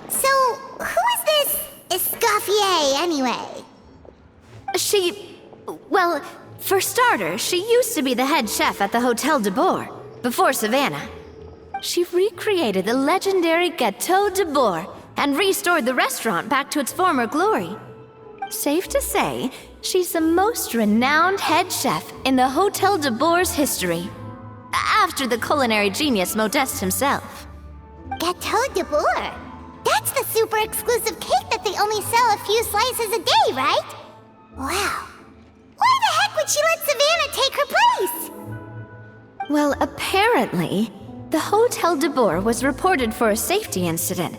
So, who is this Escoffier, anyway? Well, for starters, she used to be the head chef at the Hotel de Boer, before Savannah. She recreated the legendary Gâteau de Boer and restored the restaurant back to its former glory. Safe to say, she's the most renowned head chef in the Hotel de Boer's history, after the culinary genius Modeste himself. Gâteau de Boer? That's the super exclusive cake that they only sell a few slices a day, right? Wow. Why the heck would she let Savannah take her place? Well, apparently, the Hotel de Boer was reported for a safety incident.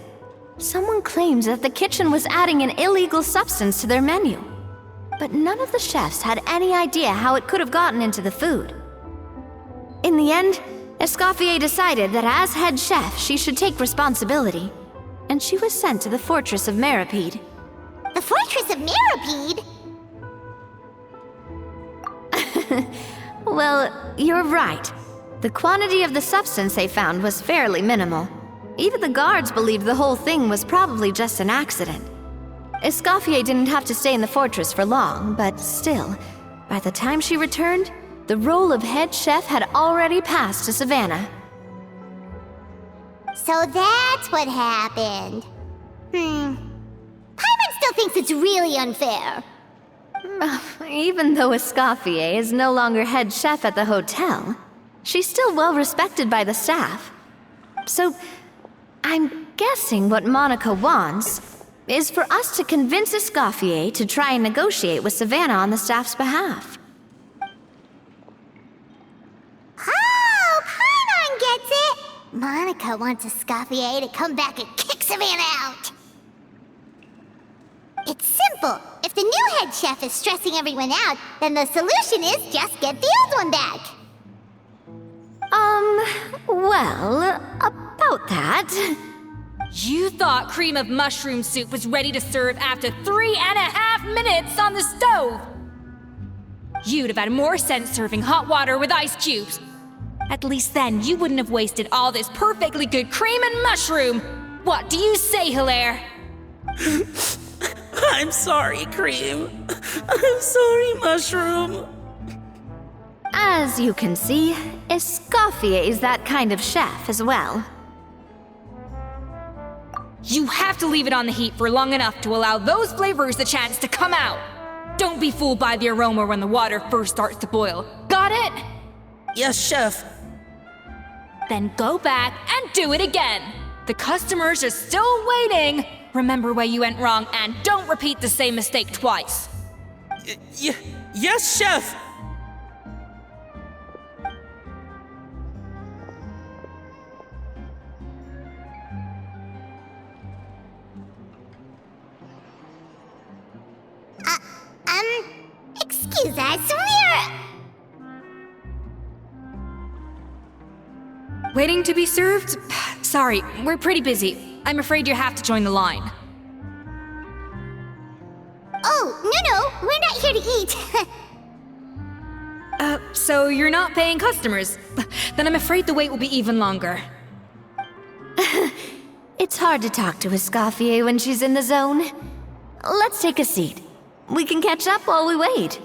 Someone claims that the kitchen was adding an illegal substance to their menu. But none of the chefs had any idea how it could have gotten into the food. In the end, Escoffier decided that as head chef, she should take responsibility, and she was sent to the Fortress of Meripede. The Fortress of Meripede? Well, you're right. The quantity of the substance they found was fairly minimal. Even the guards believed the whole thing was probably just an accident. Escoffier didn't have to stay in the fortress for long, but still, by the time she returned, the role of head chef had already passed to Savannah. So that's what happened. Paimon still thinks it's really unfair. Even though Escoffier is no longer head chef at the hotel, she's still well respected by the staff. So, I'm guessing what Monica wants is for us to convince Escoffier to try and negotiate with Savannah on the staff's behalf. Oh, Paimon gets it! Monica wants Escoffier to come back and kick Savannah out. It's simple. If the new head chef is stressing everyone out, then the solution is just get the old one back. Well, about that... You thought cream of mushroom soup was ready to serve after 3.5 minutes on the stove! You'd have had more sense serving hot water with ice cubes. At least then you wouldn't have wasted all this perfectly good cream and mushroom! What do you say, Hilaire? I'm sorry, Cream. I'm sorry, Mushroom. As you can see, Escoffier is that kind of chef as well. You have to leave it on the heat for long enough to allow those flavors the chance to come out. Don't be fooled by the aroma when the water first starts to boil. Got it? Yes, Chef. Then go back and do it again. The customers are still waiting. Remember where you went wrong and don't repeat the same mistake twice. Yes, Chef. Excuse us, Waiting to be served? Sorry, we're pretty busy. I'm afraid you have to join the line. Oh, no, we're not here to eat. So you're not paying customers? Then I'm afraid the wait will be even longer. It's hard to talk to Escoffier when she's in the zone. Let's take a seat. We can catch up while we wait.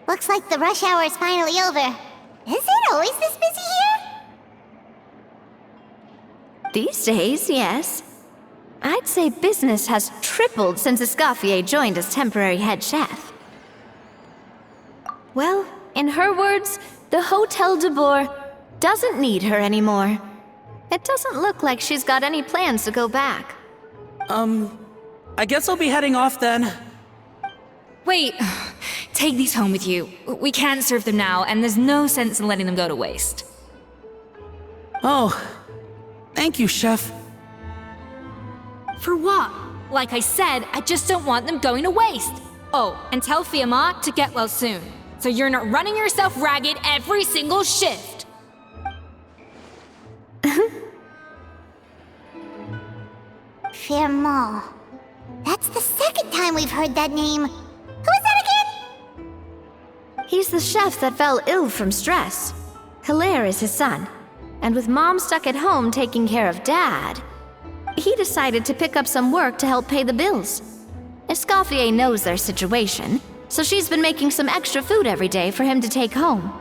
Looks like the rush hour is finally over. Is it always this busy here? These days, yes. I'd say business has tripled since Escoffier joined as temporary head chef. Well, in her words, the Hotel de Boer doesn't need her anymore. It doesn't look like she's got any plans to go back. I guess I'll be heading off then. Wait, take these home with you. We can't serve them now, and there's no sense in letting them go to waste. Oh, thank you, Chef. For what? Like I said, I just don't want them going to waste. Oh, and tell Fiamma to get well soon, so you're not running yourself ragged every single shift. Escoffier. That's the second time we've heard that name. Who is that again? He's the chef that fell ill from stress. Hilaire is his son. And with Mom stuck at home taking care of Dad, he decided to pick up some work to help pay the bills. Escoffier knows their situation, so she's been making some extra food every day for him to take home.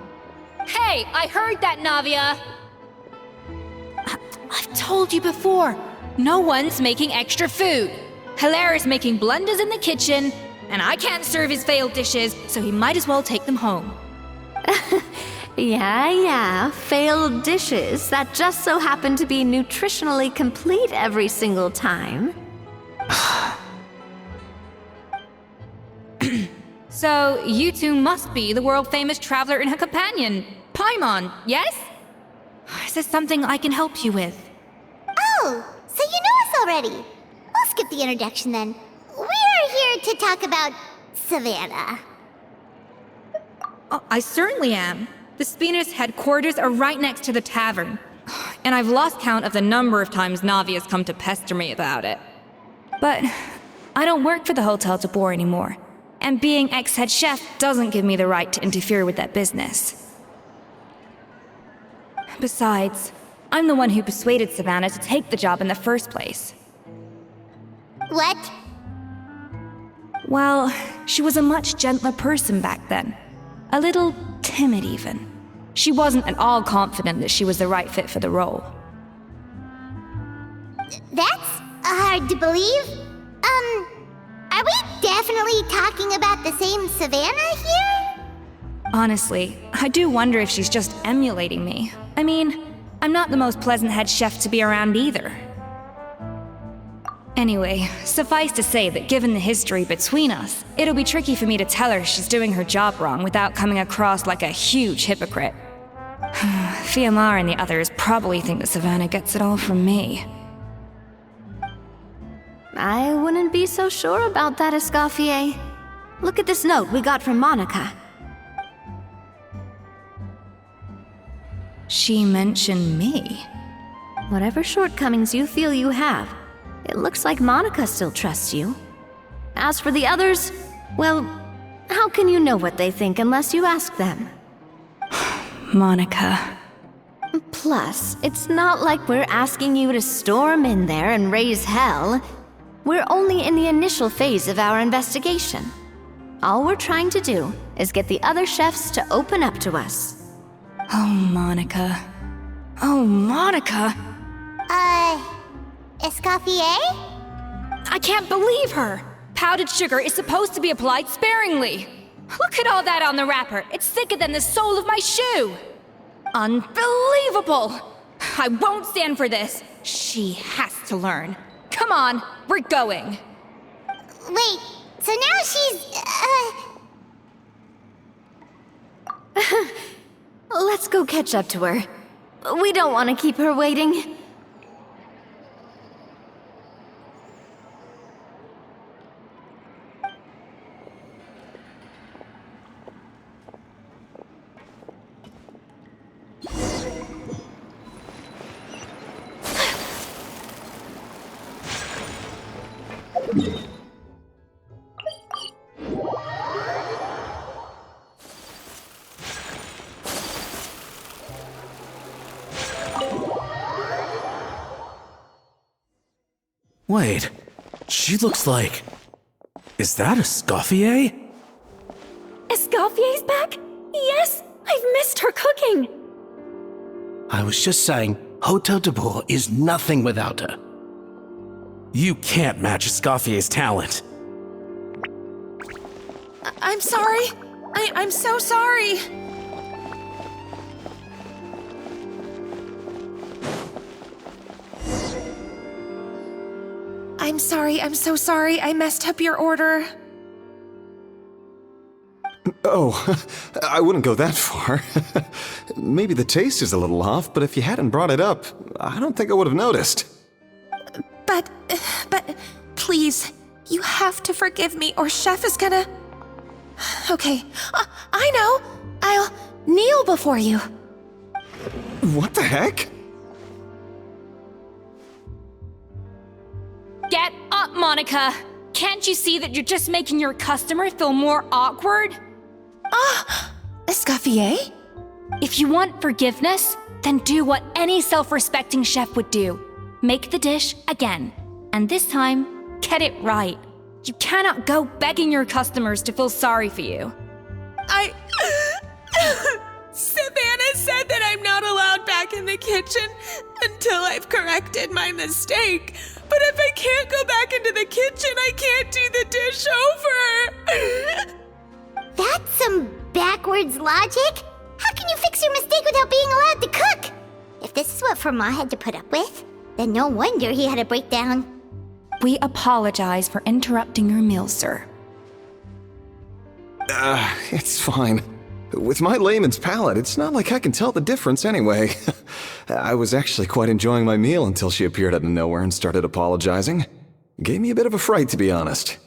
Hey, I heard that, Navia! I've told you before, no one's making extra food. Hilaire is making blunders in the kitchen, and I can't serve his failed dishes, so he might as well take them home. Yeah, failed dishes that just so happen to be nutritionally complete every single time. So, you two must be the world-famous traveler and her companion, Paimon, yes? Is there something I can help you with? Oh, so you know us already. I'll skip the introduction then. We're here to talk about Savannah. Oh, I certainly am. The Spina's headquarters are right next to the tavern. And I've lost count of the number of times Navi has come to pester me about it. But I don't work for the Hotel de Boer anymore. And being ex-head chef doesn't give me the right to interfere with that business. Besides, I'm the one who persuaded Savannah to take the job in the first place. What? Well, she was a much gentler person back then. A little timid, even. She wasn't at all confident that she was the right fit for the role. That's hard to believe. Are we definitely talking about the same Savannah here? Honestly, I do wonder if she's just emulating me. I mean, I'm not the most pleasant head chef to be around either. Anyway, suffice to say that given the history between us, it'll be tricky for me to tell her she's doing her job wrong without coming across like a huge hypocrite. Fiamar and the others probably think that Savannah gets it all from me. I wouldn't be so sure about that, Escoffier. Look at this note we got from Monica. She mentioned me. Whatever shortcomings you feel you have, it looks like Monica still trusts you. As for the others, well, how can you know what they think unless you ask them? Monica. Plus, it's not like we're asking you to storm in there and raise hell. We're only in the initial phase of our investigation. All we're trying to do is get the other chefs to open up to us. Oh, Monica. Oh, Monica! Escoffier? I can't believe her! Powdered sugar is supposed to be applied sparingly. Look at all that on the wrapper. It's thicker than the sole of my shoe. Unbelievable! I won't stand for this. She has to learn. Come on, we're going. Wait, so now she's, Let's go catch up to her. We don't want to keep her waiting. Wait, she looks like... Is that Escoffier? Escoffier's back? Yes! I've missed her cooking! I was just saying, Hotel de Boer is nothing without her. You can't match Escoffier's talent. I'm sorry. I'm so sorry. I'm sorry, I'm so sorry. I messed up your order. Oh, I wouldn't go that far. Maybe the taste is a little off, but if you hadn't brought it up, I don't think I would have noticed. But, please, you have to forgive me or Chef is gonna... Okay, I know. I'll kneel before you. What the heck? Get Monica! Can't you see that you're just making your customer feel more awkward? Escoffier? If you want forgiveness, then do what any self-respecting chef would do. Make the dish again. And this time, get it right. You cannot go begging your customers to feel sorry for you. Savannah said that I'm not allowed back in the kitchen until I've corrected my mistake. But if I can't go back into the kitchen, I can't do the dish over. That's some backwards logic. How can you fix your mistake without being allowed to cook? If this is what Fermat had to put up with, then no wonder he had a breakdown. We apologize for interrupting your meal, sir. It's fine. With my layman's palate, it's not like I can tell the difference anyway. I was actually quite enjoying my meal until she appeared out of nowhere and started apologizing. Gave me a bit of a fright, to be honest.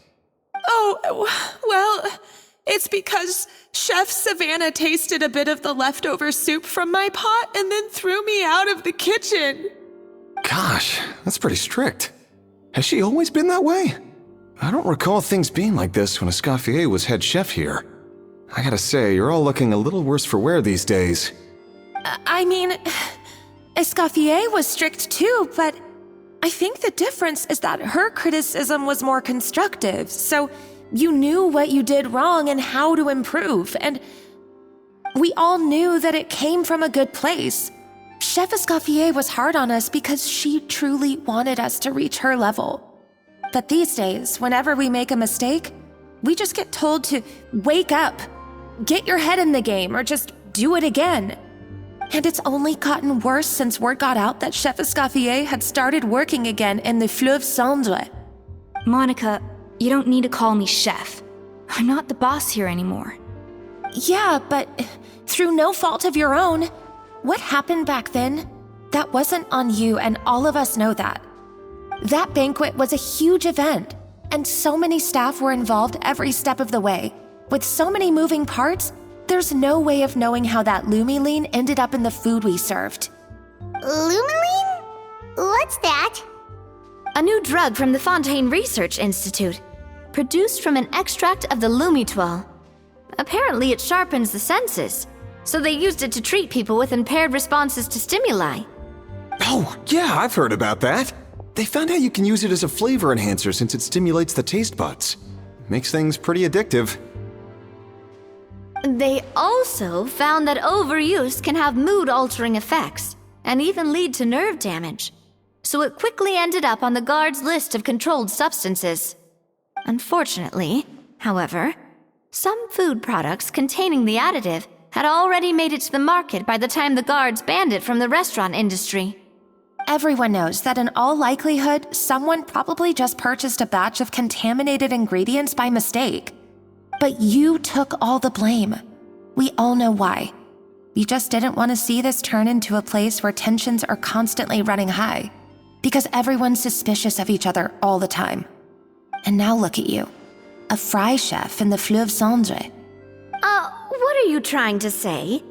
Oh, well, it's because Chef Savannah tasted a bit of the leftover soup from my pot and then threw me out of the kitchen. Gosh, that's pretty strict. Has she always been that way? I don't recall things being like this when Escoffier was head chef here. I gotta say, you're all looking a little worse for wear these days. I mean, Escoffier was strict too, but I think the difference is that her criticism was more constructive, so you knew what you did wrong and how to improve, and we all knew that it came from a good place. Chef Escoffier was hard on us because she truly wanted us to reach her level. But these days, whenever we make a mistake, we just get told to wake up, get your head in the game, or just do it again. And it's only gotten worse since word got out that Chef Escoffier had started working again in the Fleuve Cendre. Monica, you don't need to call me chef. I'm not the boss here anymore. Yeah, but through no fault of your own. What happened back then? That wasn't on you, and all of us know that. That banquet was a huge event, and so many staff were involved every step of the way. With so many moving parts, there's no way of knowing how that lumiline ended up in the food we served. Lumiline? What's that? A new drug from the Fontaine Research Institute, produced from an extract of the lumitoile. Apparently it sharpens the senses, so they used it to treat people with impaired responses to stimuli. Oh, yeah, I've heard about that. They found out you can use it as a flavor enhancer since it stimulates the taste buds. Makes things pretty addictive. They also found that overuse can have mood-altering effects, and even lead to nerve damage. So it quickly ended up on the guards' list of controlled substances. Unfortunately, however, some food products containing the additive had already made it to the market by the time the guards banned it from the restaurant industry. Everyone knows that in all likelihood, someone probably just purchased a batch of contaminated ingredients by mistake. But you took all the blame. We all know why. You just didn't want to see this turn into a place where tensions are constantly running high, because everyone's suspicious of each other all the time. And now look at you, a fry chef in the Fleuve Cendre. What are you trying to say?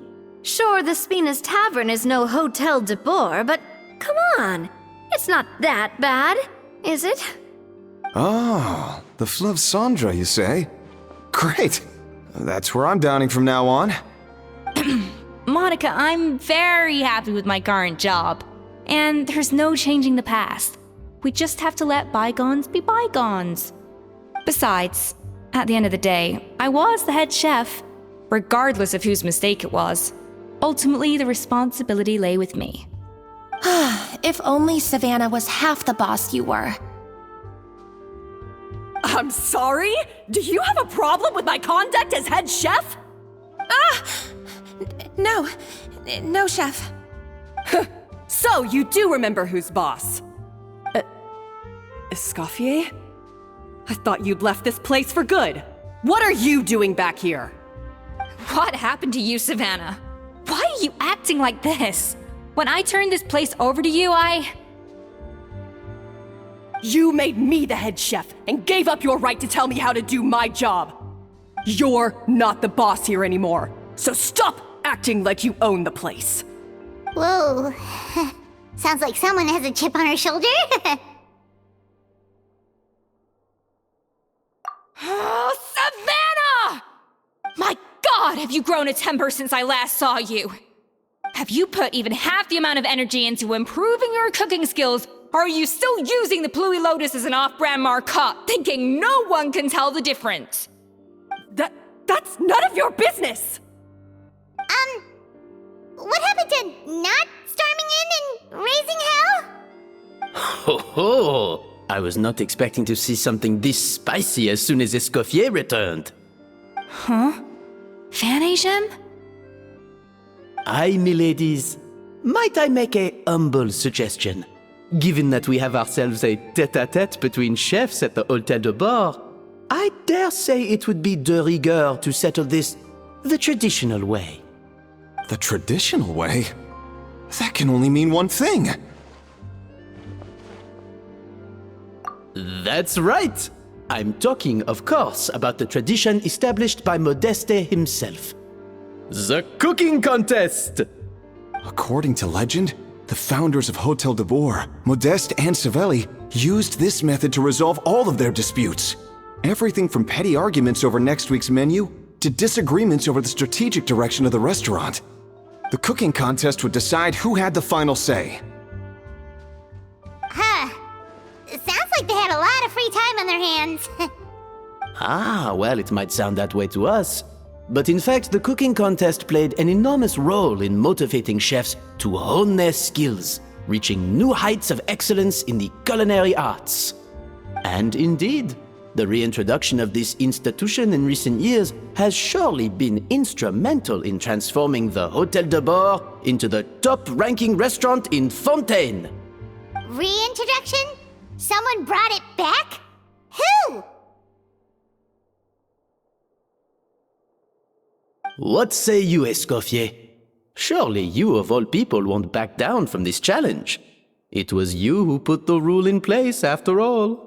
Sure, the Spina's Tavern is no Hotel de Boer, but come on, it's not that bad, is it? Oh, the Fleuve Cendre, you say? Great. That's where I'm dining from now on. Monica, I'm very happy with my current job. And there's no changing the past. We just have to let bygones be bygones. Besides, at the end of the day, I was the head chef, regardless of whose mistake it was. Ultimately, the responsibility lay with me. If only Savannah was half the boss you were. I'm sorry? Do you have a problem with my conduct as head chef? No, chef. So you do remember who's boss? Escoffier? I thought you'd left this place for good. What are you doing back here? What happened to you, Savannah? Why are you acting like this? When I turned this place over to you, You made me the head chef and gave up your right to tell me how to do my job. You're not the boss here anymore, so stop acting like you own the place. Whoa. Sounds like someone has a chip on her shoulder. have you grown a temper since I last saw you? Have you put even half the amount of energy into improving your cooking skills, or are you still using the Pluie Lotus as an off-brand marcotte, thinking no one can tell the difference? That's none of your business! What happened to not storming in and raising hell? Ho ho! I was not expecting to see something this spicy as soon as Escoffier returned. Huh? Fanasium? Aye, miladies. Might I make a humble suggestion? Given that we have ourselves a tête-à-tête between chefs at the Hôtel de Bord, I dare say it would be de rigueur to settle this the traditional way. The traditional way? That can only mean one thing. That's right! I'm talking, of course, about the tradition established by Modeste himself. The cooking contest! According to legend, the founders of Hôtel de Bord, Modeste and Savelli, used this method to resolve all of their disputes. Everything from petty arguments over next week's menu to disagreements over the strategic direction of the restaurant. The cooking contest would decide who had the final say. Huh. It sounds like they had a lot of free time on their hands. Ah, well, it might sound that way to us. But in fact, the cooking contest played an enormous role in motivating chefs to hone their skills, reaching new heights of excellence in the culinary arts. And indeed, the reintroduction of this institution in recent years has surely been instrumental in transforming the Hôtel de Bord into the top-ranking restaurant in Fontaine. Reintroduction? Someone brought it back? Who? What say you, Escoffier? Surely you of all people won't back down from this challenge. It was you who put the rule in place, after all.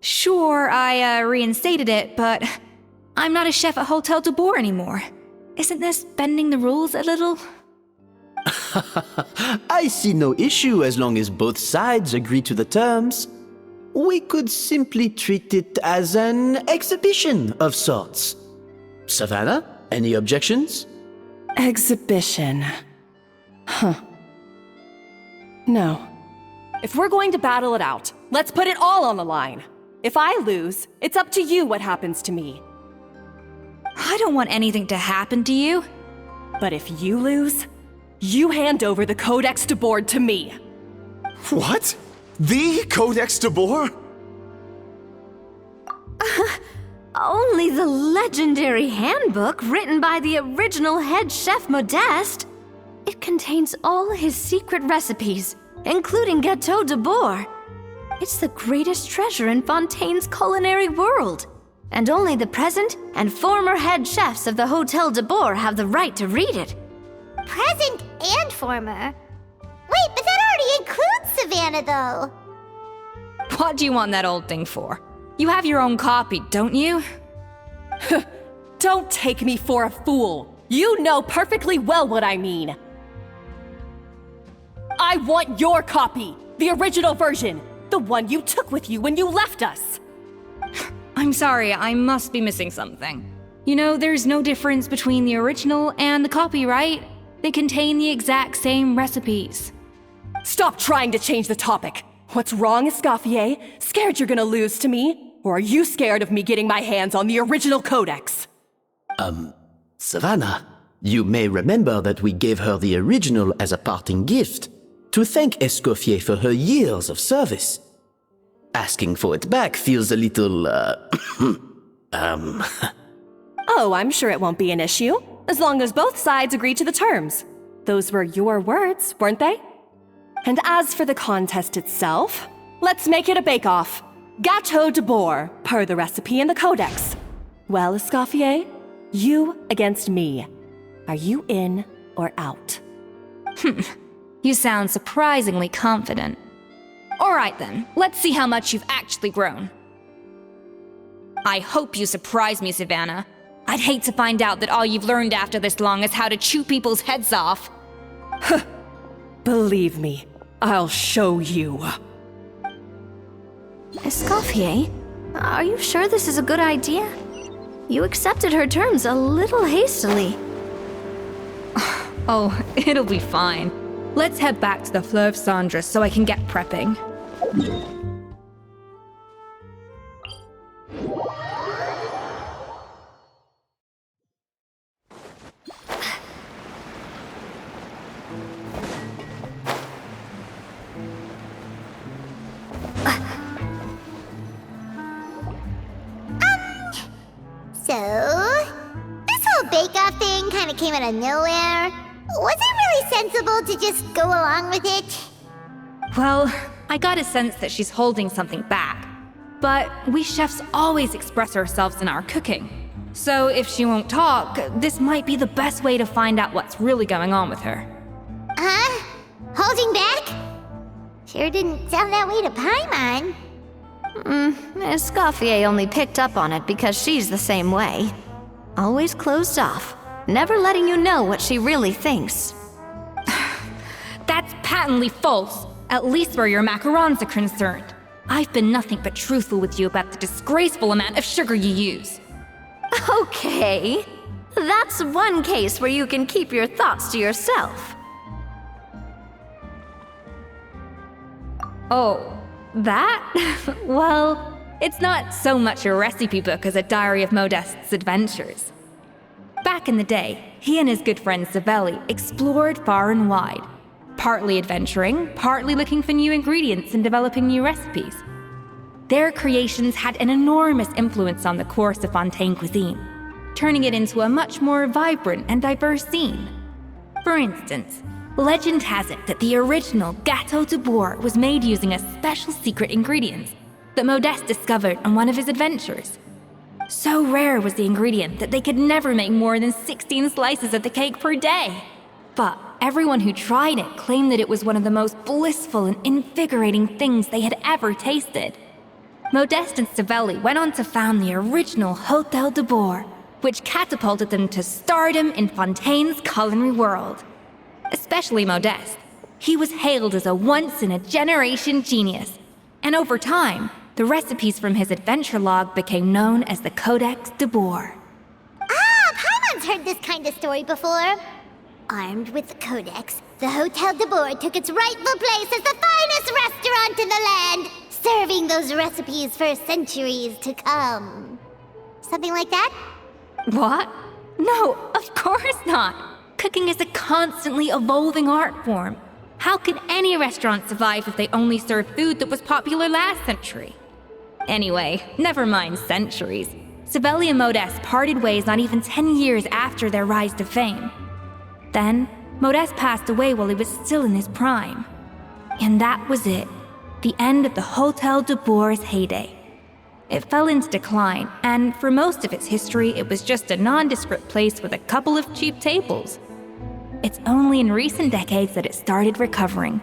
Sure, I reinstated it, but I'm not a chef at Hôtel de Bord anymore. Isn't this bending the rules a little? I see no issue as long as both sides agree to the terms. We could simply treat it as an exhibition of sorts. Savannah, any objections? Exhibition. Huh. No. If we're going to battle it out, let's put it all on the line. If I lose, it's up to you what happens to me. I don't want anything to happen to you. But if you lose, you hand over the Codex de Bord to me. What? The Codex de Bord? Only the legendary handbook written by the original head chef Modeste. It contains all his secret recipes, including Gâteau de Bord. It's the greatest treasure in Fontaine's culinary world. And only the present and former head chefs of the Hôtel de Bord have the right to read it. Present and former? Wait, but that already includes Savannah, though. What do you want that old thing for? You have your own copy, don't you? Don't take me for a fool. You know perfectly well what I mean. I want your copy, the original version, the one you took with you when you left us. I'm sorry, I must be missing something. You know, there's no difference between the original and the copy, right? They contain the exact same recipes. Stop trying to change the topic. What's wrong, Escoffier? Scared you're gonna lose to me? Or are you scared of me getting my hands on the original codex? Savannah, you may remember that we gave her the original as a parting gift, to thank Escoffier for her years of service. Asking for it back feels a little, Oh, I'm sure it won't be an issue, as long as both sides agree to the terms. Those were your words, weren't they? And as for the contest itself, let's make it a bake-off. Gâteau de Bord, per the recipe in the codex. Well, Escoffier, you against me. Are you in or out? You sound surprisingly confident. All right then, let's see how much you've actually grown. I hope you surprise me, Savannah. I'd hate to find out that all you've learned after this long is how to chew people's heads off. Believe me, I'll show you. Escoffier, Are you sure this is a good idea? You accepted her terms a little hastily. Oh, it'll be fine. Let's head back to the Fleuve Cendres so I can get prepping. So, this whole bake-off thing kind of came out of nowhere. Was it really sensible to just go along with it? Well, I got a sense that she's holding something back. But we chefs always express ourselves in our cooking. So if she won't talk, this might be the best way to find out what's really going on with her. Huh? Holding back? Sure didn't sound that way to Paimon. Escoffier only picked up on it because she's the same way. Always closed off, never letting you know what she really thinks. That's patently false, at least where your macarons are concerned. I've been nothing but truthful with you about the disgraceful amount of sugar you use. Okay, that's one case where you can keep your thoughts to yourself. Oh, that? Well, it's not so much a recipe book as a diary of Modeste's adventures. Back in the day, he and his good friend Savelli explored far and wide, partly adventuring, partly looking for new ingredients and developing new recipes. Their creations had an enormous influence on the course of Fontaine cuisine, turning it into a much more vibrant and diverse scene. For instance, legend has it that the original Gâteau de Bourg was made using a special secret ingredient that Modeste discovered on one of his adventures. So rare was the ingredient that they could never make more than 16 slices of the cake per day. But everyone who tried it claimed that it was one of the most blissful and invigorating things they had ever tasted. Modeste and Savelli went on to found the original Hôtel de Bourg, which catapulted them to stardom in Fontaine's culinary world. Especially Modeste. He was hailed as a once-in-a-generation genius, and over time, the recipes from his adventure log became known as the Codex de Bourg. Ah, Paimon's heard this kind of story before. Armed with the Codex, the Hôtel de Bourg took its rightful place as the finest restaurant in the land, serving those recipes for centuries to come. Something like that? What? No, of course not. Cooking is a constantly evolving art form. How could any restaurant survive if they only served food that was popular last century? Anyway, never mind centuries. Savelli and Modeste parted ways not even 10 years after their rise to fame. Then, Modeste passed away while he was still in his prime. And that was it. The end of the Hôtel de Bourg's heyday. It fell into decline, and for most of its history, it was just a nondescript place with a couple of cheap tables. It's only in recent decades that it started recovering.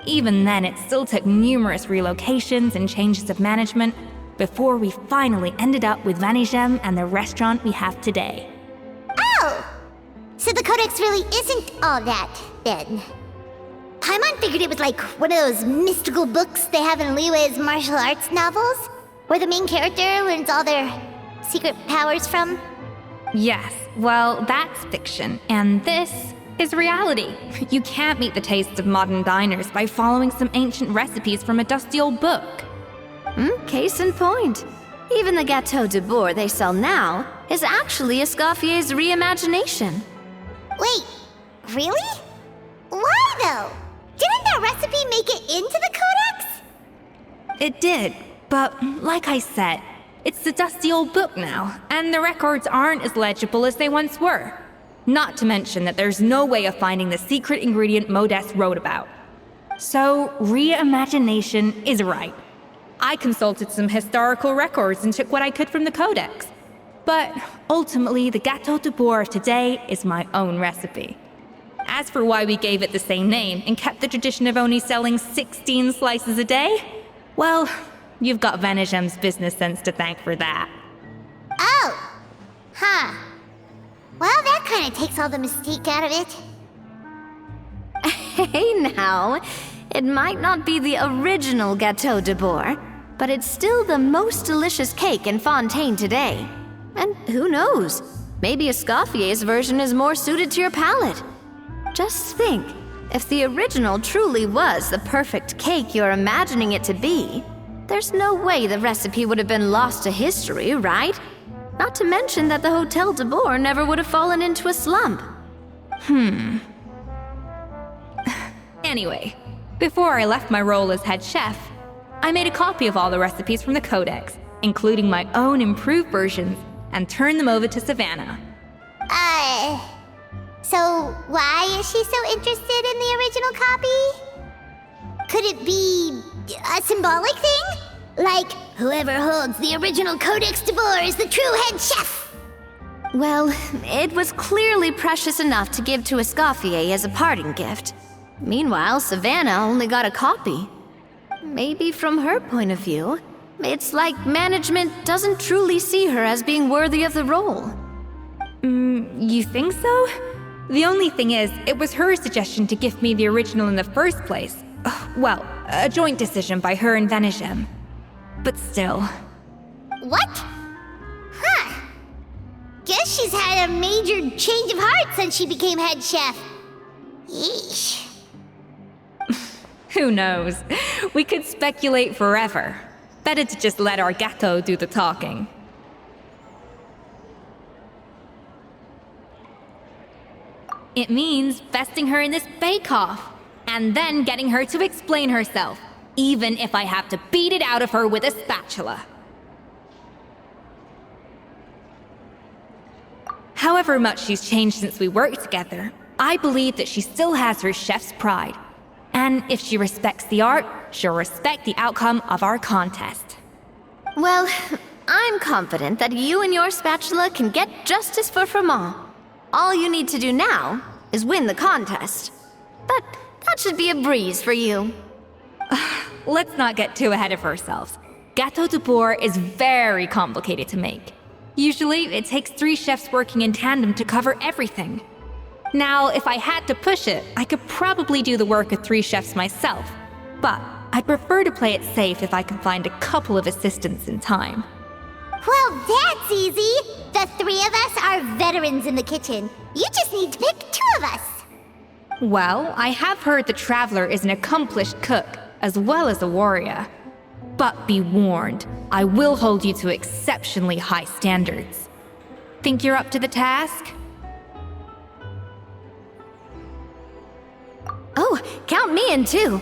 Even then, it still took numerous relocations and changes of management before we finally ended up with Vanigem and the restaurant we have today. Oh! So the Codex really isn't all that, then. Paimon figured it was like one of those mystical books they have in Liwe's martial arts novels, where the main character learns all their secret powers from. Yes, well, that's fiction, and this is reality. You can't meet the tastes of modern diners by following some ancient recipes from a dusty old book. Case in point. Even the Gâteau de Bourg they sell now is actually Escoffier's reimagination. Wait, really? Why though? Didn't that recipe make it into the Codex? It did, but like I said, it's the dusty old book now, and the records aren't as legible as they once were. Not to mention that there's no way of finding the secret ingredient Modeste wrote about. So, reimagination is right. I consulted some historical records and took what I could from the Codex. But ultimately, the Gâteau de Bourg of today is my own recipe. As for why we gave it the same name and kept the tradition of only selling 16 slices a day, well, you've got Vanigem's business sense to thank for that. Oh! Huh. Well, that kind of takes all the mystique out of it. Hey now, it might not be the original Gâteau de Bourg, but it's still the most delicious cake in Fontaine today. And who knows? Maybe Escoffier's version is more suited to your palate. Just think, if the original truly was the perfect cake you're imagining it to be, there's no way the recipe would have been lost to history, right? Not to mention that the Hotel de Boer never would have fallen into a slump. Anyway, before I left my role as head chef, I made a copy of all the recipes from the Codex, including my own improved versions, and turned them over to Savannah. So why is she so interested in the original copy? Could it be a symbolic thing? Like, whoever holds the original Codex de Boer is the true head chef? Well, it was clearly precious enough to give to Escoffier as a parting gift. Meanwhile, Savannah only got a copy. Maybe from her point of view, it's like management doesn't truly see her as being worthy of the role. You think so? The only thing is, it was her suggestion to gift me the original in the first place. Well, a joint decision by her and Venegem. But still. What? Huh. Guess she's had a major change of heart since she became head chef. Yeesh. Who knows? We could speculate forever. Better to just let our Gato do the talking. It means besting her in this bake-off, and then getting her to explain herself, even if I have to beat it out of her with a spatula. However much she's changed since we worked together, I believe that she still has her chef's pride. And if she respects the art, she'll respect the outcome of our contest. Well, I'm confident that you and your spatula can get justice for Froment. All you need to do now is win the contest. But that should be a breeze for you. Let's not get too ahead of ourselves. Gâteau de Boer is very complicated to make. Usually, it takes 3 chefs working in tandem to cover everything. Now, if I had to push it, I could probably do the work of 3 chefs myself. But I'd prefer to play it safe if I can find a couple of assistants in time. Well, that's easy. The 3 of us are veterans in the kitchen. You just need to pick 2 of us. Well, I have heard the Traveler is an accomplished cook, as well as a warrior. But be warned, I will hold you to exceptionally high standards. Think you're up to the task? Oh, count me in too.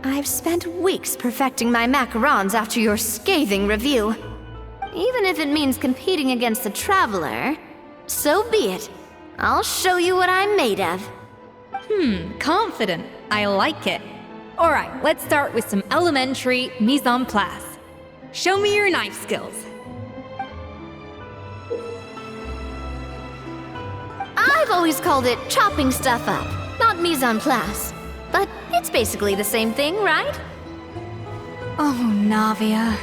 I've spent weeks perfecting my macarons after your scathing review. Even if it means competing against the Traveler, so be it. I'll show you what I'm made of. Confident. I like it. Alright, let's start with some elementary mise en place. Show me your knife skills. I've always called it chopping stuff up, not mise en place. But it's basically the same thing, right? Oh, Navia.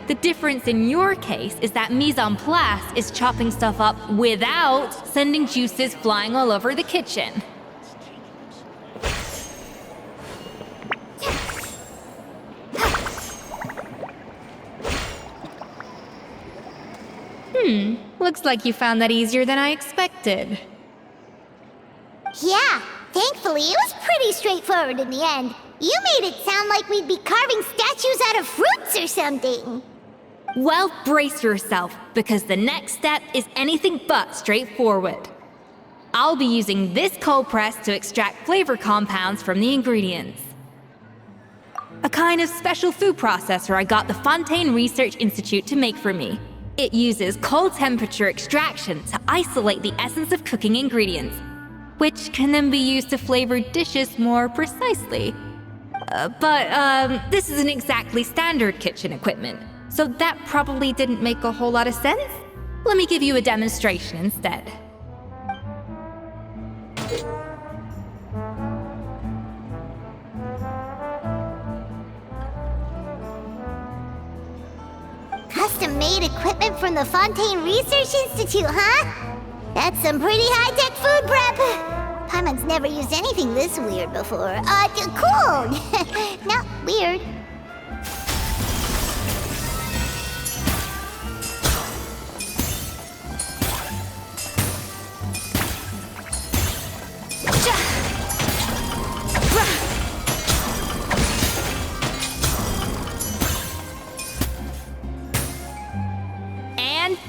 The difference in your case is that mise en place is chopping stuff up without sending juices flying all over the kitchen. Looks like you found that easier than I expected. Yeah, thankfully it was pretty straightforward in the end. You made it sound like we'd be carving statues out of fruits or something. Well, brace yourself, because the next step is anything but straightforward. I'll be using this cold press to extract flavor compounds from the ingredients. A kind of special food processor I got the Fontaine Research Institute to make for me. It uses cold temperature extraction to isolate the essence of cooking ingredients, which can then be used to flavor dishes more precisely. But this isn't exactly standard kitchen equipment, so that probably didn't make a whole lot of sense. Let me give you a demonstration instead. Custom-made equipment from the Fontaine Research Institute, huh? That's some pretty high-tech food prep. Paimon's never used anything this weird before. Cool. Not weird.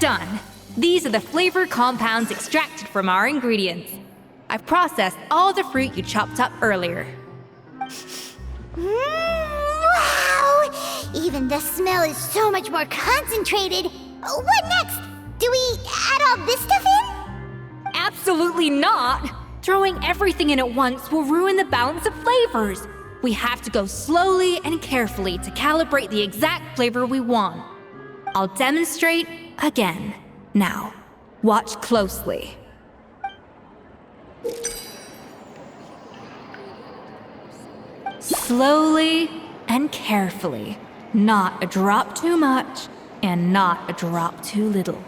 done. These are the flavor compounds extracted from our ingredients. I've processed all the fruit you chopped up earlier. Wow! Even the smell is so much more concentrated. What next? Do we add all this stuff in? Absolutely not! Throwing everything in at once will ruin the balance of flavors. We have to go slowly and carefully to calibrate the exact flavor we want. I'll demonstrate again. Now, watch closely. Slowly and carefully. Not a drop too much, and not a drop too little.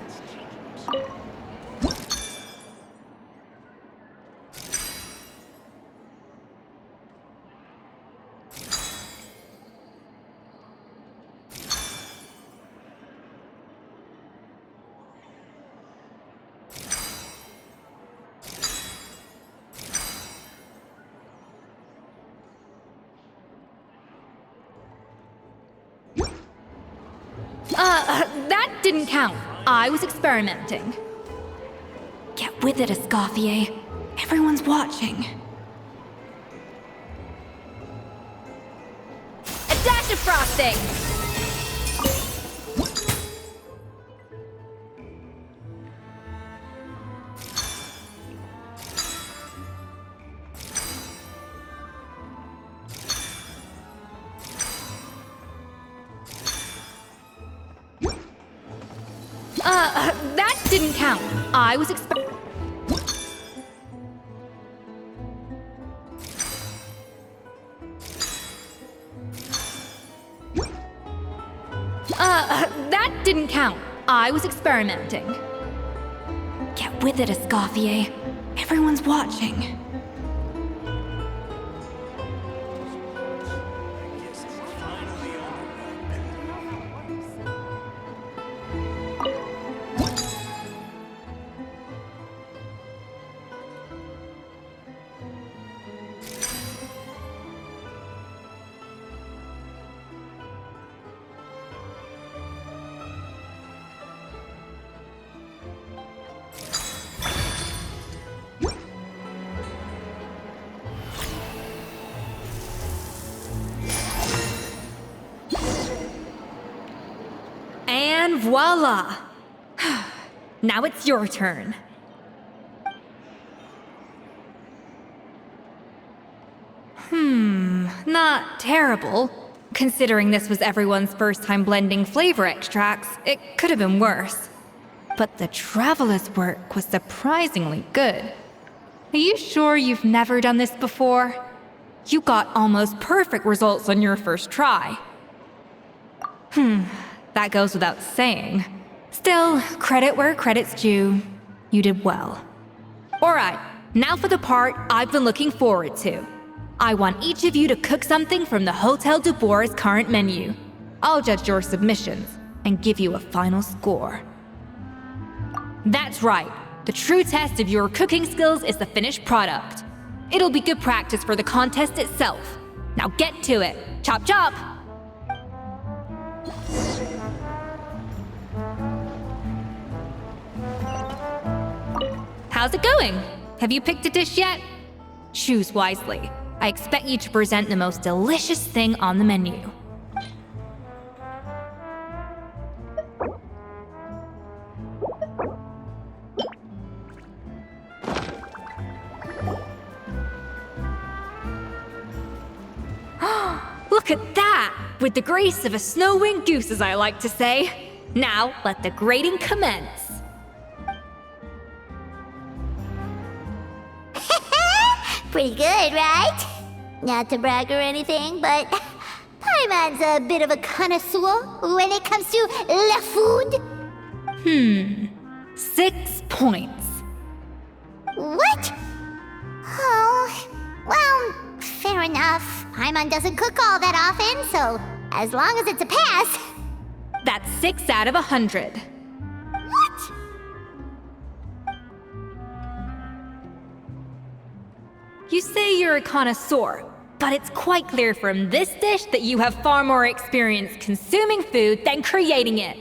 That didn't count. I was experimenting. Get with it, Escoffier. Everyone's watching. A dash of frosting! That didn't count. I was that didn't count. I was experimenting. Get with it, Escoffier. Everyone's watching. And voila! Now it's your turn. Not terrible. Considering this was everyone's first time blending flavor extracts, it could have been worse. But the traveler's work was surprisingly good. Are you sure you've never done this before? You got almost perfect results on your first try. That goes without saying. Still, credit where credit's due. You did well. Alright, now for the part I've been looking forward to. I want each of you to cook something from the Hotel de Boer's current menu. I'll judge your submissions and give you a final score. That's right. The true test of your cooking skills is the finished product. It'll be good practice for the contest itself. Now get to it. Chop chop! How's it going? Have you picked a dish yet? Choose wisely. I expect you to present the most delicious thing on the menu. Look at that! With the grace of a snow-winged goose, as I like to say. Now, let the grating commence. Pretty good, right? Not to brag or anything, but Paimon's a bit of a connoisseur when it comes to la food. 6 points. What? Oh, well, fair enough. Paimon doesn't cook all that often, so as long as it's a pass. That's 6 out of 100. What? You say you're a connoisseur, but it's quite clear from this dish that you have far more experience consuming food than creating it.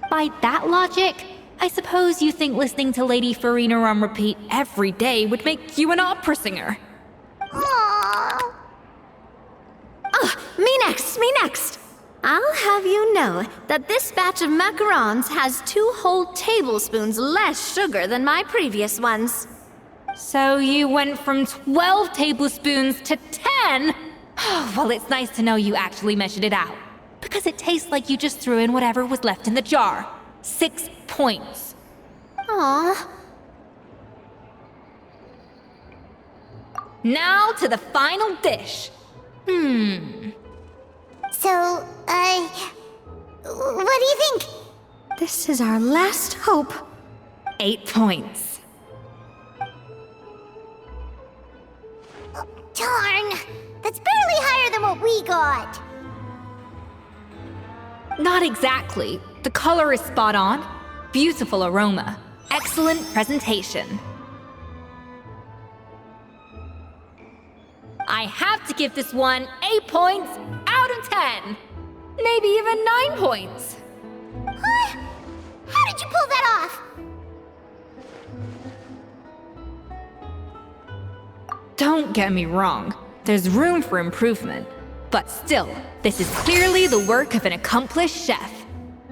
By that logic, I suppose you think listening to Lady Farina on repeat every day would make you an opera singer. Aww. Me next, me next! I'll have you know that this batch of macarons has 2 whole tablespoons less sugar than my previous ones. So you went from 12 tablespoons to 10? Well, it's nice to know you actually measured it out. Because it tastes like you just threw in whatever was left in the jar. 6 points. Aw. Now to the final dish. So, what do you think? This is our last hope. 8 points. Darn! That's barely higher than what we got. Not exactly. The color is spot on. Beautiful aroma. Excellent presentation. I have to give this one 8 points out of 10. Maybe even 9 points. Huh? How did you pull that off? Don't get me wrong. There's room for improvement. But still, this is clearly the work of an accomplished chef.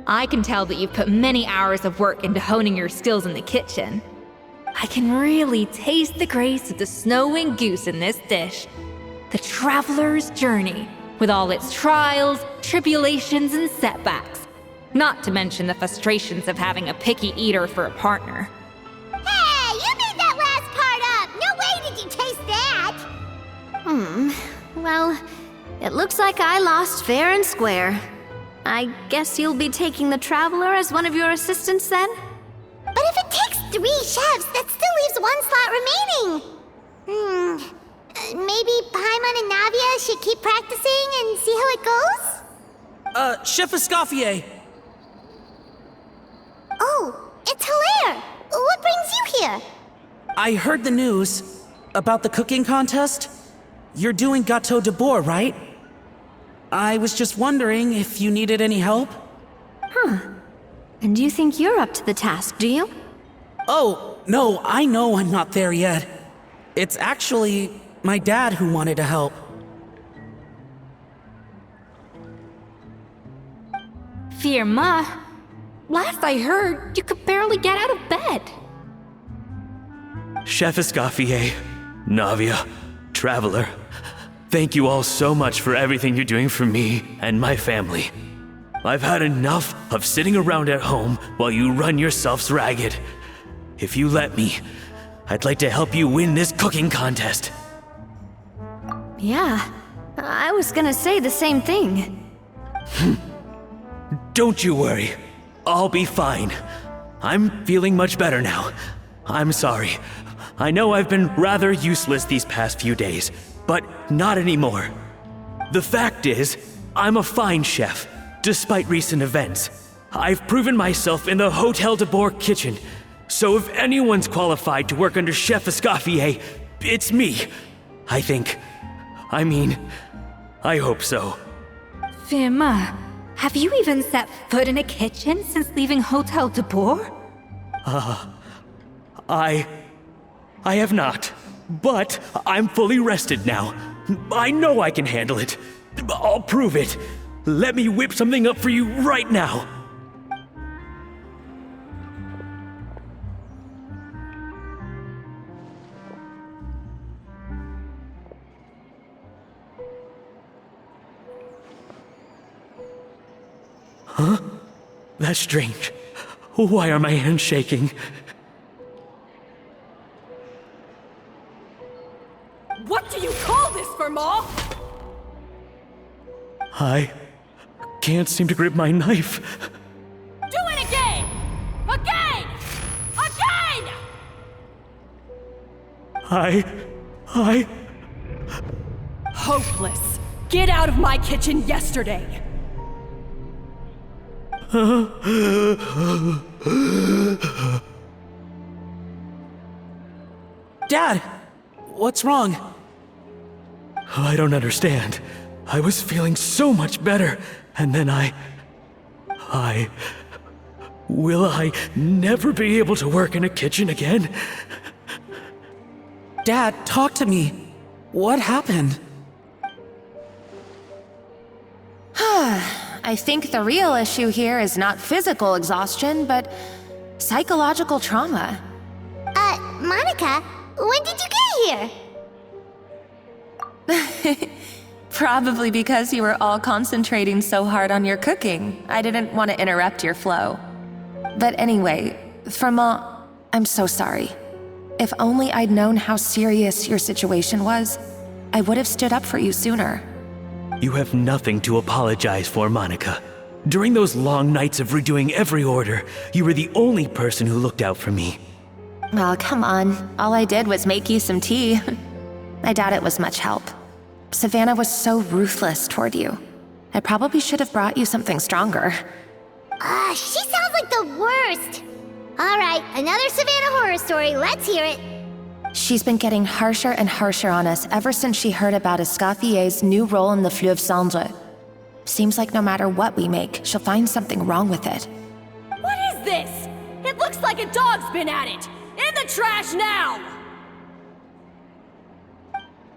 I can tell that you've put many hours of work into honing your skills in the kitchen. I can really taste the grace of the snow-winged goose in this dish. The traveler's journey, with all its trials, tribulations, and setbacks. Not to mention the frustrations of having a picky eater for a partner. Hey, you made that last part up! No way did you taste that! Well, it looks like I lost fair and square. I guess you'll be taking the Traveler as one of your assistants then? But if it takes 3 chefs, that still leaves 1 slot remaining. Maybe Paimon and Navia should keep practicing and see how it goes? Chef Escoffier! Oh, it's Hilaire! What brings you here? I heard the news about the cooking contest. You're doing Gâteau de Bourg, right? I was just wondering if you needed any help? And you think you're up to the task, do you? Oh, no, I know I'm not there yet. It's actually my dad who wanted to help. Firma, last I heard, you could barely get out of bed. Chef Escoffier, Navia, Traveler, thank you all so much for everything you're doing for me and my family. I've had enough of sitting around at home while you run yourselves ragged. If you let me, I'd like to help you win this cooking contest. Yeah, I was gonna say the same thing. Don't you worry. I'll be fine. I'm feeling much better now. I'm sorry. I know I've been rather useless these past few days, but not anymore. The fact is, I'm a fine chef, despite recent events. I've proven myself in the Hotel de Bourg kitchen, so if anyone's qualified to work under Chef Escoffier, it's me. I think. I hope so. Firma, have you even set foot in a kitchen since leaving Hotel de Bourg? I have not, but I'm fully rested now. I know I can handle it. I'll prove it. Let me whip something up for you right now. Huh? That's strange. Why are my hands shaking? What do you call this, Firma? I can't seem to grip my knife. Do it again! Again! Again! I... Hopeless. Get out of my kitchen yesterday. Dad! What's wrong? I don't understand. I was feeling so much better, and then Will I never be able to work in a kitchen again? Dad, talk to me. What happened? I think the real issue here is not physical exhaustion, but psychological trauma. Monica, when did you get here? Probably because you were all concentrating so hard on your cooking. I didn't want to interrupt your flow. But anyway, Firmin, I'm so sorry. If only I'd known how serious your situation was, I would have stood up for you sooner. You have nothing to apologize for, Monica. During those long nights of redoing every order, you were the only person who looked out for me. Oh, come on. All I did was make you some tea. I doubt it was much help. Savannah was so ruthless toward you. I probably should have brought you something stronger. She sounds like the worst. All right, another Savannah horror story. Let's hear it. She's been getting harsher and harsher on us ever since she heard about Escoffier's new role in the Fleuve Cendre. Seems like no matter what we make, she'll find something wrong with it. What is this? It looks like a dog's been at it! In the trash now!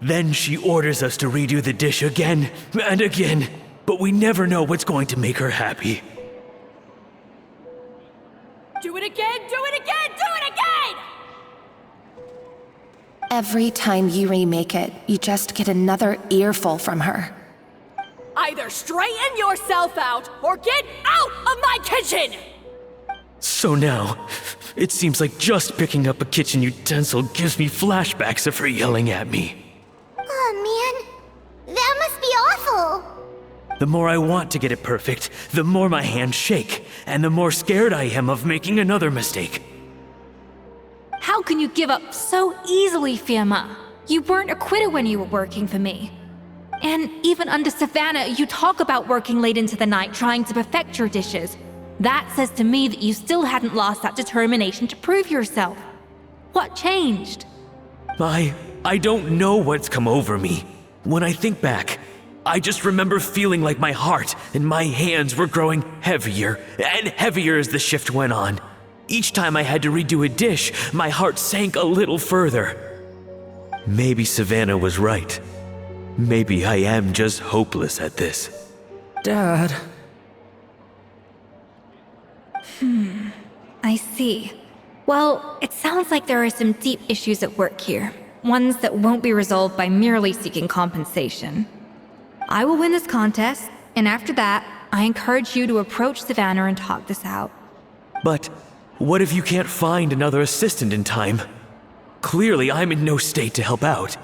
Then she orders us to redo the dish again and again, but we never know what's going to make her happy. Do it again, do it again, do it again! Every time you remake it, you just get another earful from her. Either straighten yourself out, or get out of my kitchen! So now, it seems like just picking up a kitchen utensil gives me flashbacks of her yelling at me. Oh man, that must be awful. The more I want to get it perfect, the more my hands shake, and the more scared I am of making another mistake. How can you give up so easily, Firmin? You weren't a quitter when you were working for me. And even under Savannah, you talk about working late into the night trying to perfect your dishes. That says to me that you still hadn't lost that determination to prove yourself. What changed? I don't know what's come over me. When I think back, I just remember feeling like my heart and my hands were growing heavier and heavier as the shift went on. Each time I had to redo a dish, my heart sank a little further. Maybe Savannah was right. Maybe I am just hopeless at this. Dad. I see. Well, it sounds like there are some deep issues at work here. Ones that won't be resolved by merely seeking compensation. I will win this contest, and after that, I encourage you to approach Savannah and talk this out. But what if you can't find another assistant in time? Clearly, I'm in no state to help out.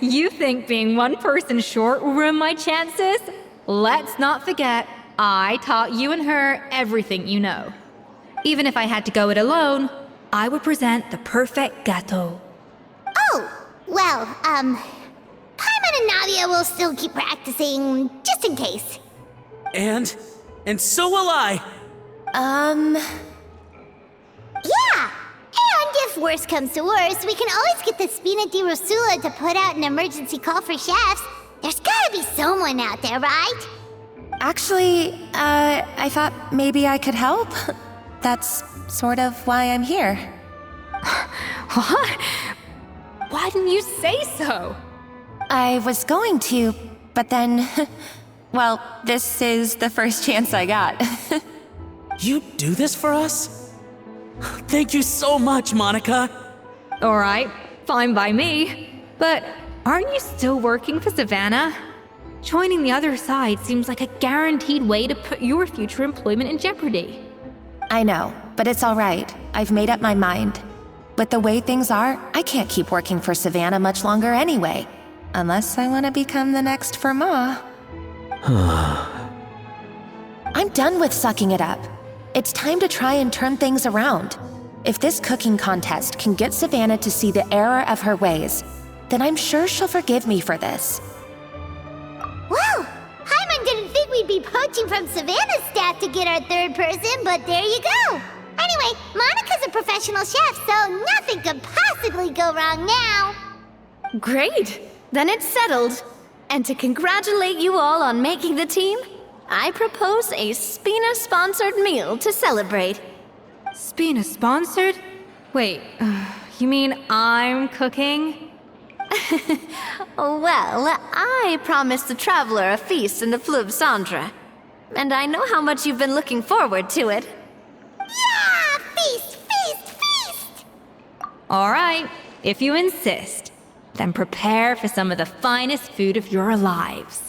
You think being one person short will ruin my chances? Let's not forget, I taught you and her everything you know. Even if I had to go it alone, I would present the perfect gâteau. Oh, well, Paimon and Nadia will still keep practicing, just in case. And so will I. Yeah! And if worse comes to worse, we can always get the Spina di Rosula to put out an emergency call for chefs. There's gotta be someone out there, right? Actually, I thought maybe I could help. That's sort of why I'm here. What? Why didn't you say so? I was going to, but then... well, this is the first chance I got. You do this for us? Thank you so much, Monica. All right, fine by me. But aren't you still working for Savannah? Joining the other side seems like a guaranteed way to put your future employment in jeopardy. I know, but it's all right. I've made up my mind. With the way things are, I can't keep working for Savannah much longer anyway. Unless I want to become the next Firmin. I'm done with sucking it up. It's time to try and turn things around. If this cooking contest can get Savannah to see the error of her ways, then I'm sure she'll forgive me for this. Well, Paimon didn't think we'd be poaching from Savannah's staff to get our third person, but there you go. Anyway, Monica's a professional chef, so nothing could possibly go wrong now. Great! Then it's settled. And to congratulate you all on making the team, I propose a Spina-sponsored meal to celebrate. Spina-sponsored? Wait, you mean I'm cooking? Well, I promised the traveler a feast in the Fleuve Cendre. And I know how much you've been looking forward to it. Yeah! Feast, feast, feast! All right, if you insist, then prepare for some of the finest food of your lives.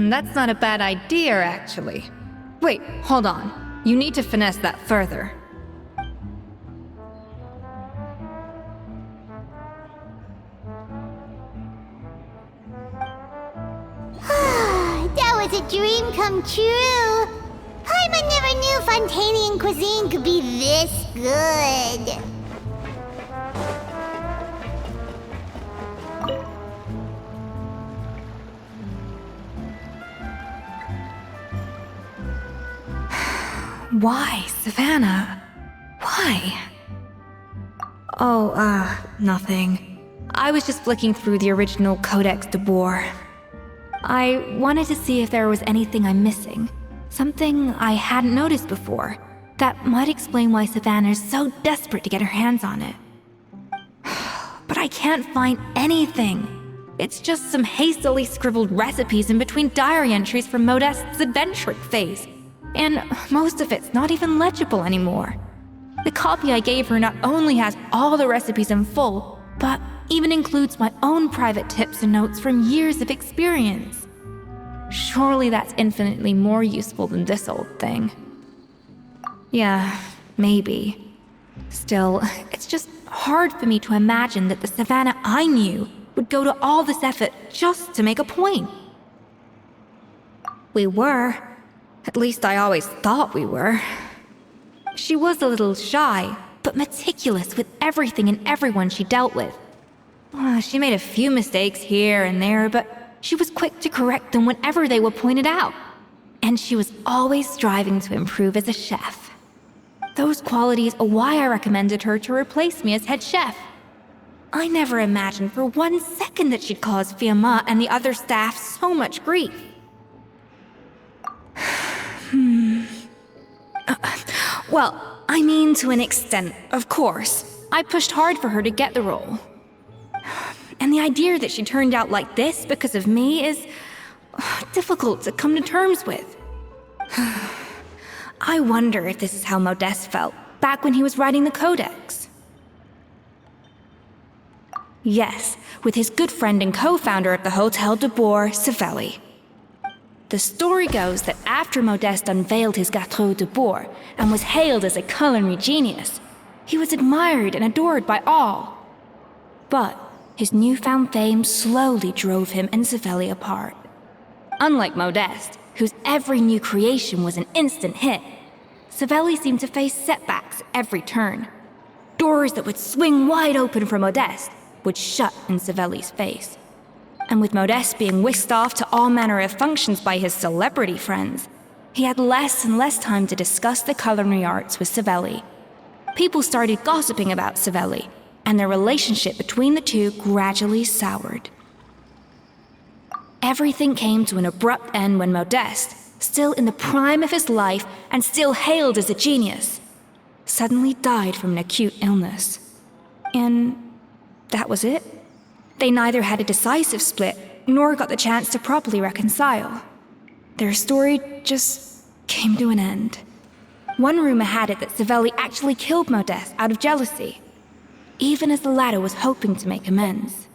That's not a bad idea, actually. Wait, hold on. You need to finesse that further. That was a dream come true. Paimon never knew Fontainian cuisine could be this good. Why, Savannah? Why? Oh, nothing. I was just flicking through the original Codex de Boer. I wanted to see if there was anything I'm missing. Something I hadn't noticed before. That might explain why Savannah's so desperate to get her hands on it. But I can't find anything. It's just some hastily scribbled recipes in between diary entries from Modeste's adventuring phase. And most of it's not even legible anymore. The copy I gave her not only has all the recipes in full, but even includes my own private tips and notes from years of experience. Surely that's infinitely more useful than this old thing. Yeah, maybe. Still, it's just hard for me to imagine that the Savannah I knew would go to all this effort just to make a point. We were. At least I always thought we were. She was a little shy, but meticulous with everything and everyone she dealt with. She made a few mistakes here and there, but she was quick to correct them whenever they were pointed out. And she was always striving to improve as a chef. Those qualities are why I recommended her to replace me as head chef. I never imagined for 1 second that she'd cause Fiamma and the other staff so much grief. Well, I mean to an extent, of course. I pushed hard for her to get the role. And the idea that she turned out like this because of me is difficult to come to terms with. I wonder if this is how Modeste felt back when he was writing the Codex. Yes, with his good friend and co-founder of the Hotel de Boer, Savelli. The story goes that after Modeste unveiled his Gâteau de Boer and was hailed as a culinary genius, he was admired and adored by all. But his newfound fame slowly drove him and Savelli apart. Unlike Modeste, whose every new creation was an instant hit, Savelli seemed to face setbacks at every turn. Doors that would swing wide open for Modeste would shut in Savelli's face. And with Modeste being whisked off to all manner of functions by his celebrity friends, he had less and less time to discuss the culinary arts with Savelli. People started gossiping about Savelli, and their relationship between the two gradually soured. Everything came to an abrupt end when Modeste, still in the prime of his life and still hailed as a genius, suddenly died from an acute illness. And that was it. They neither had a decisive split, nor got the chance to properly reconcile. Their story just came to an end. One rumor had it that Savelli actually killed Modeste out of jealousy, even as the latter was hoping to make amends.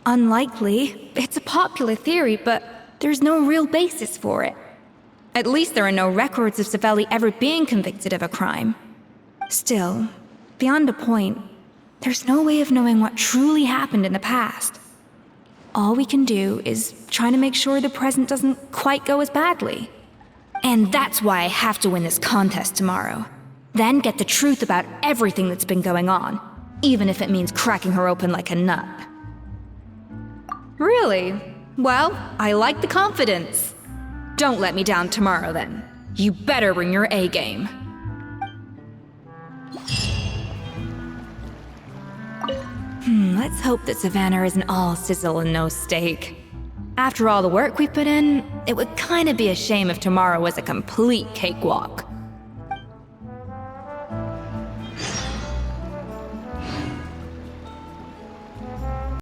Unlikely, it's a popular theory, but there's no real basis for it. At least there are no records of Savelli ever being convicted of a crime. Still, beyond a point, there's no way of knowing what truly happened in the past. All we can do is try to make sure the present doesn't quite go as badly. And that's why I have to win this contest tomorrow. Then get the truth about everything that's been going on, even if it means cracking her open like a nut. Really? Well, I like the confidence. Don't let me down tomorrow, then. You better bring your A game. Let's hope that Savannah isn't all sizzle and no steak. After all the work we put in, it would kinda be a shame if tomorrow was a complete cakewalk.